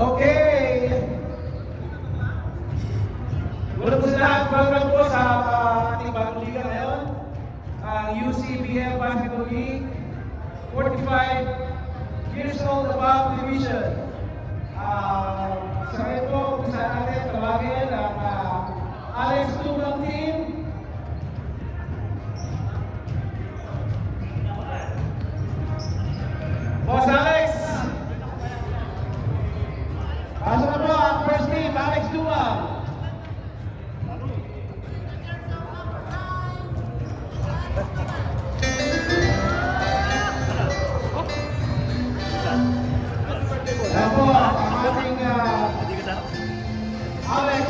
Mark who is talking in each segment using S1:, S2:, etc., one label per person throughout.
S1: Okay. Muna po sa lahat, welcome po sa ating bagong liga ngayon. Ang UCBL Basketball League 45 years old above division. Sa ngayon po, kung saan natin tawagin ang Alex Tugang Team. Boss Alex! Pasok na po ang first team, Alex Tugang. Ayan po ang ating Alex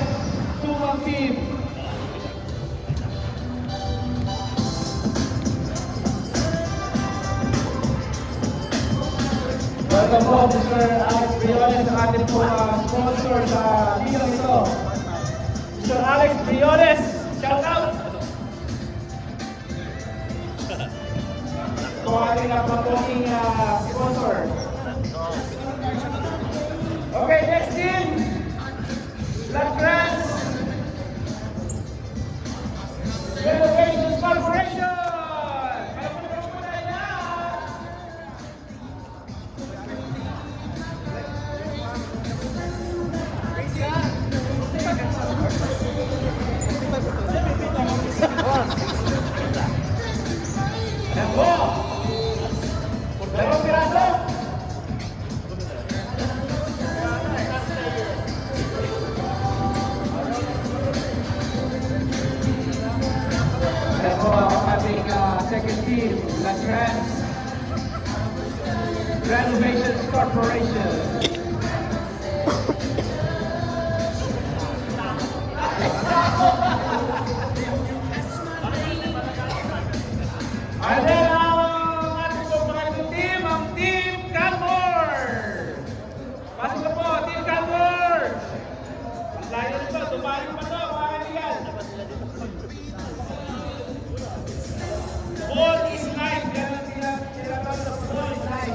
S1: Tugang Team. Welcome po, Mr. Alex Briones, ang ating po sponsor sa liga ito. Mr. Alex Briones, shout out! Ito ang ating pagpapong sponsor. Okay, next team, Lacrans Renovations Corporation. Second team, Lacrans Renovations Corporation. And then ang ating pagpapakasong team, ang Team Canmore. Pasok na po, Team Canmore. Ang layo nito, tumayo pa ito, mga kaibigan. Ball is life. Ganun tinatawag sa ball is life.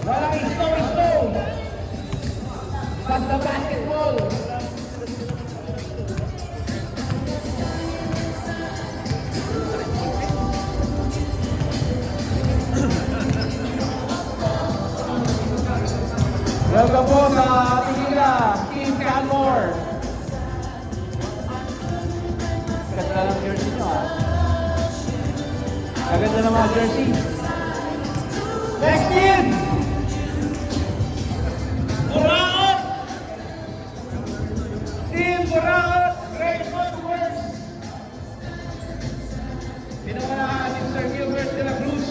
S1: Walang isto-isto. Basta basketball. Welcome po sa ating liga, Team Canmore. Ganda lang jersey nyo Gaganda ng mga jersey. Next team! Buraot! Team Buraot! Great footwork! Pinamanahan ni Sir Gilbert de la Cruz.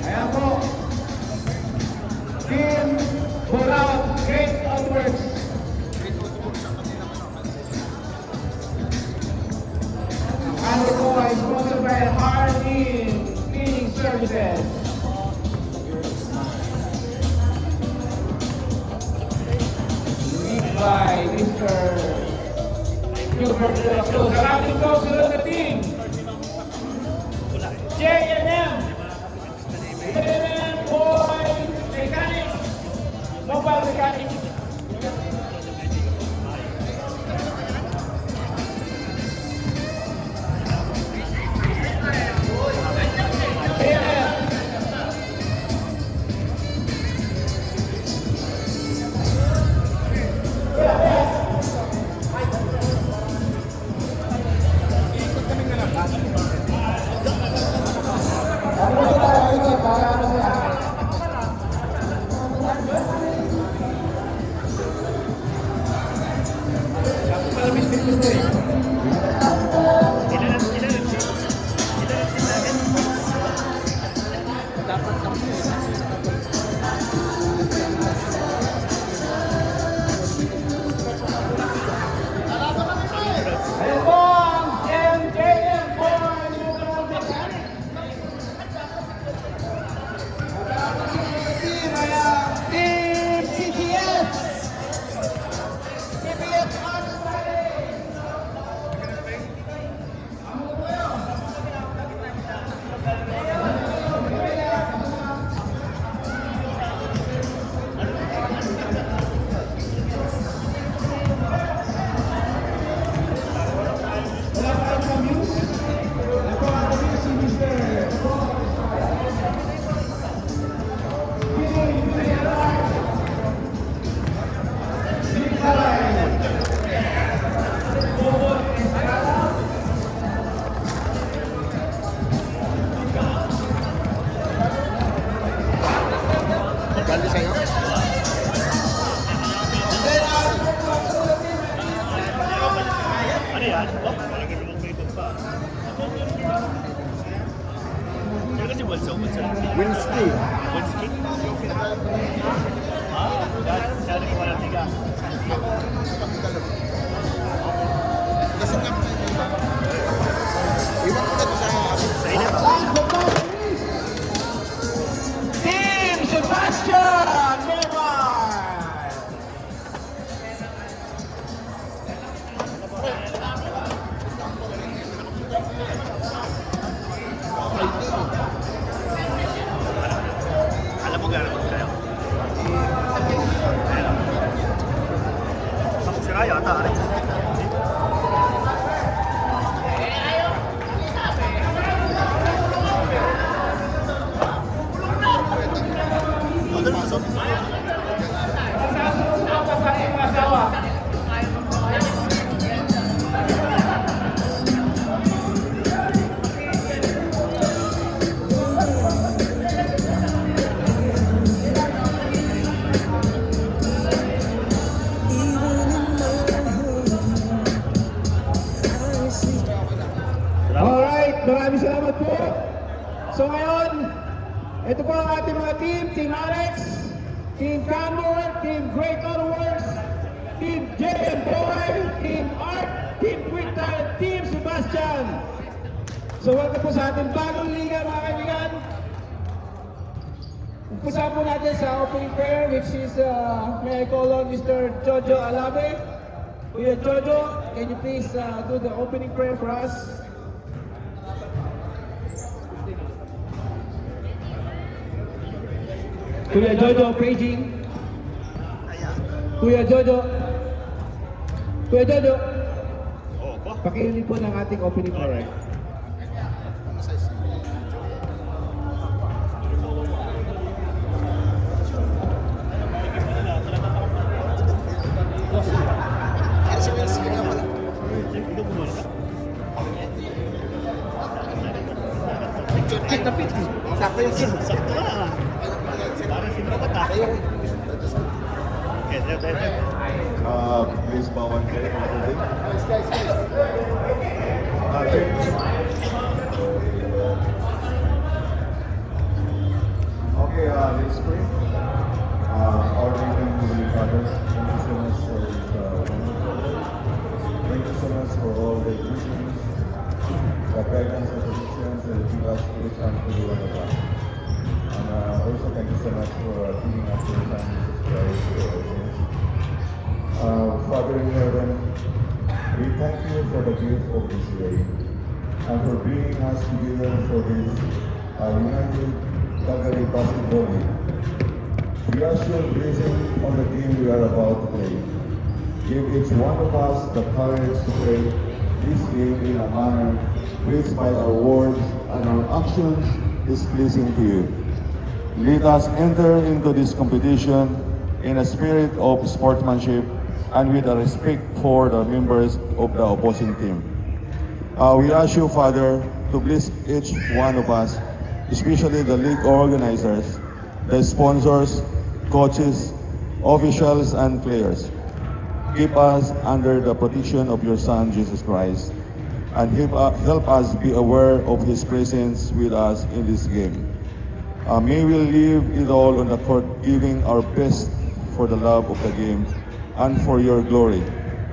S1: Ayan po. Team Buraot! Great footwork! Ano po ay sponsored by Hardin Cleaning Services. Lead by Mr. Gilbert de la Cruz. Ang ating po sunod na team, J&M Boy Mechanics, Mobile Mechanics.
S2: Muse. Ito po ang ating si Mr. Pinoy Villar. Bobot Estrada.
S3: Magkali sa'yo?
S4: Ano yan? Oh, malagay mo may ito pa. Ano kasi Walso?
S3: Winsky.
S4: Winsky? Sabi ko walang tiga.
S3: Kasi nga, iwan ko na ito sa'yo.
S4: Sa init.
S2: Last but not least, Team Sebastian Neymar.
S4: Alam mo gano'n ko sa'yo? Ako si Raya, ata.
S2: Alright, maraming salamat po. So ngayon, ito po ang ating mga team. Team Alex, Team Canmore, Team Great Onwards, Team JM Boy, Team Art, Team Quintal, Team Sebastian. So welcome po sa ating bagong liga mga kaibigan. Umpisa po natin sa opening prayer which is, may I call on Mr. Jojo Alabe. Kuya Jojo, can you please do the opening prayer for us? Kuya Jojo, paging. Kuya Jojo. Kuya Jojo,
S4: Oo ba?
S2: pakiulit po ng ating opening prayer.
S3: Para si Winsky nga pala.
S4: Ikaw bumula ka?
S3: Fit na fit. Sakto yung fit.
S4: Sakto na. Parang sino ka ta? Okay, ito.
S5: Please bow and pray for today.
S3: Guys.
S5: Okay, let's pray. Our living Heavenly Father, thank you so much for this thank you so much for all the visions, the guidance and positions that you give us each and every one of us. And also thank you so much for giving us your Son, Jesus Christ, for our sins. Father in heaven, we thank you for the gift of this day and for bringing us together for this United Calgary Basketball League. We ask your blessing on the game we are about to play. Give each one of us the courage to play this game in a manner which by our words and our actions is pleasing to you. Let us enter into this competition in a spirit of sportsmanship and with a respect for the members of the opposing team. We ask you, Father, to bless each one of us, especially the league organizers, the sponsors, coaches, officials, and players. Keep us under the protection of your Son, Jesus Christ, and help us be aware of His presence with us in this game. May we leave it all on the court, giving our best for the love of the game and for your glory.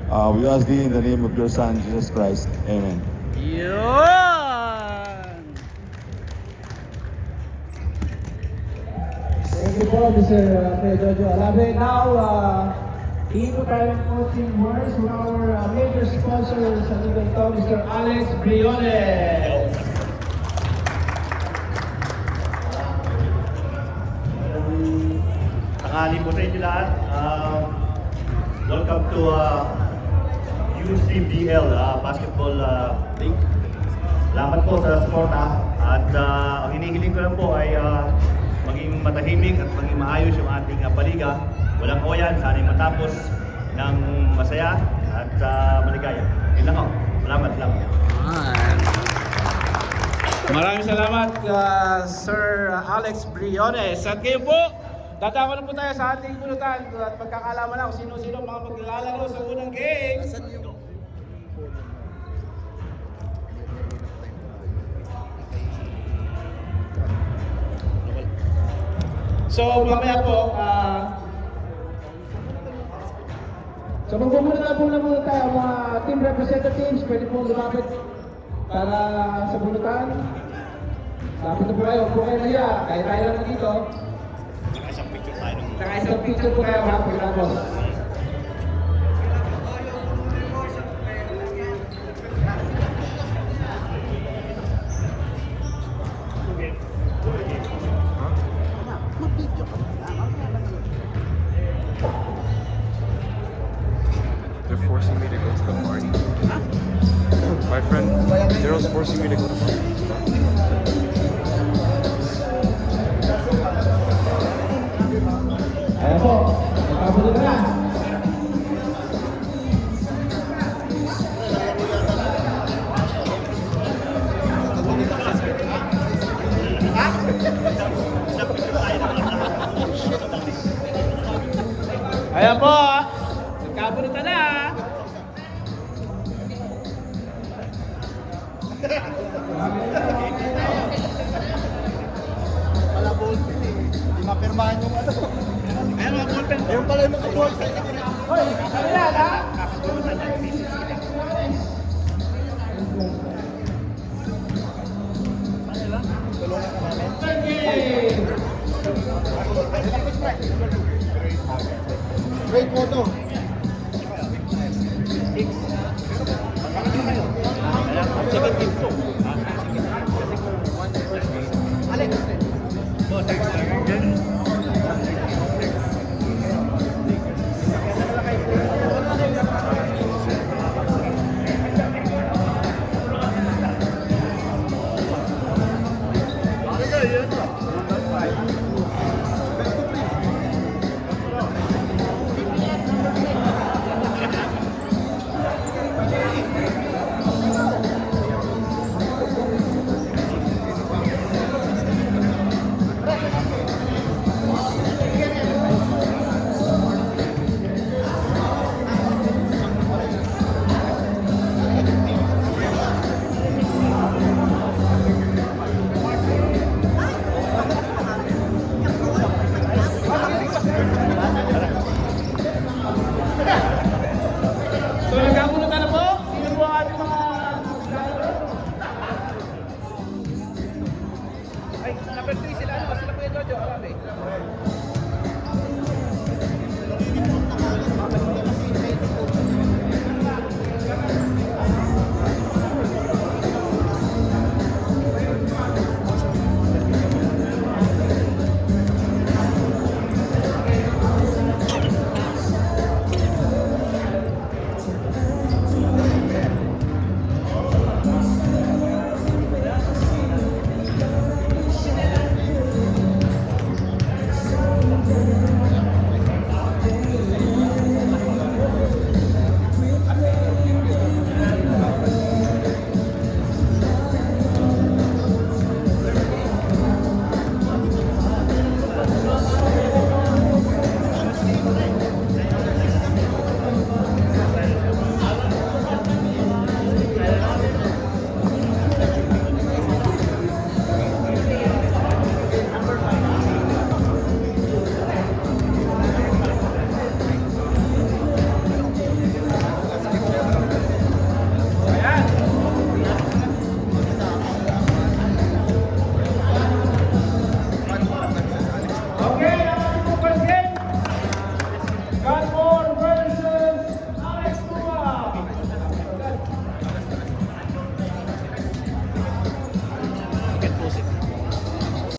S5: We ask thee in the name of your Son, Jesus Christ. Amen.
S2: Thank you po, Mr. Kuya Jojo Alabe. Now, hindi po tayo ng coaching words from our major sponsor sa liga ito, Mr. Alex Briones.
S4: Tanghali po sa inyo lahat. Welcome to UCBL Basketball League. Salamat po sa suporta. At ang hinihiling ko lang po ay maging matahimik at maging maayos yung ating paliga. Walang awayan, sana'y matapos ng masaya at maligaya. Yun lang ako. Salamat lang.
S1: Maraming salamat, Sir Alex Briones. At ngayon po, dadako na po tayo sa ating bunutan at pagkakalaman na kung sino-sino ang mga maglalaro sa unang game. So, mamaya po,
S2: So magmumuna po na muna tayo mga team representatives, pwede po lumapit para sa bunutan. Lapit na po kayo, huwag po kayo nahiya, kaya tayo lang dito.
S4: Isang picture tayo nung
S2: Naka-isang picture po kayo ha, pagkatapos.
S6: They're forcing me to go to the party. My friend Daryl's forcing me to go to the party.
S2: Ayan po, nagkabunutan na.
S1: ayan po, nagkabunutan na.
S3: Wala ballpen eh. Hindi mapirmahan yung ano.
S1: Ayan mga ballpen.
S3: Yung pala yung naka-ballpen.
S2: Hoy, ano yan ha?
S3: Great photo.
S4: second team ko.